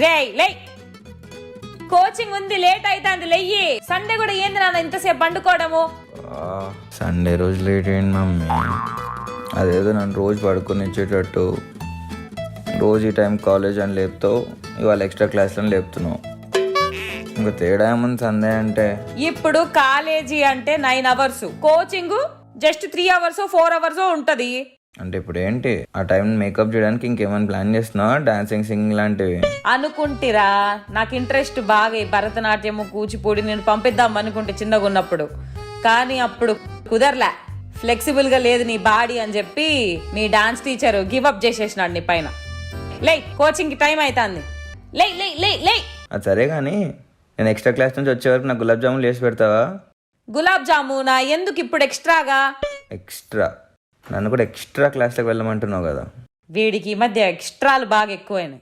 రేయ్ లే, కోచింగ్ ఉంది, లేట్ అవుతుంది, లెయ్యి. సండే కూడా ఏంది నాన్న ఇంతసేపు పండుకోవడము? సండే రోజు లేట్ అయింది మమ్మీ. అదేదో నన్ను రోజు పడుకొని ఇచ్చేటట్టు రోజు ఈ టైం కాలేజ్ అని లేపుతావు, ఇవాళ ఎక్స్ట్రా క్లాస్లను లేపుతున్నావు. ఇంకా తేడా ఏముంది సండే అంటే? ఇప్పుడు కాలేజీ అంటే 9 hours, coaching just 3 hours 4 hours ఉంటది. అంటే ఇప్పుడు ఏంటి ఆ టైం మేకప్ చేయడానికి ఇంకేమైనా ప్లాన్ చేస్తున్నావా? డాన్సింగ్, సింగింగ్ లాంటివి అనుకుంటిరా, నాకు ఇంట్రెస్ట్ బాగా ఈ భరతనాట్యము, కూచిపూడి నేను పంపిద్దాం అనుకుంటే చిన్నగా ఉన్నప్పుడు, కానీ అప్పుడు కుదరలే. ఫ్లెక్సిబుల్ గా లేదు నీ బాడీ అని చెప్పి మీ డాన్స్ టీచర్ గివ్ అప్ చేసేసినాడు నీ పైన. లే, కోచింగ్ కి టైం అవుతుంది, లే లే లే లే. అది సరే కానీ నేను ఎక్స్ట్రా క్లాస్ నుంచి వచ్చే వరకు నాకు గులాబ్ జామున్ చేసి పెడతావా? గులాబ్ జామునా? ఎందుకు ఇప్పుడు ఎక్స్ట్రాగా? ఎక్స్ట్రా నన్ను కూడా ఎక్స్ట్రా క్లాస్లోకి వెళ్ళమంటున్నావు కదా. వీడికి ఈ మధ్య ఎక్స్ట్రాలు బాగా ఎక్కువైనాయి.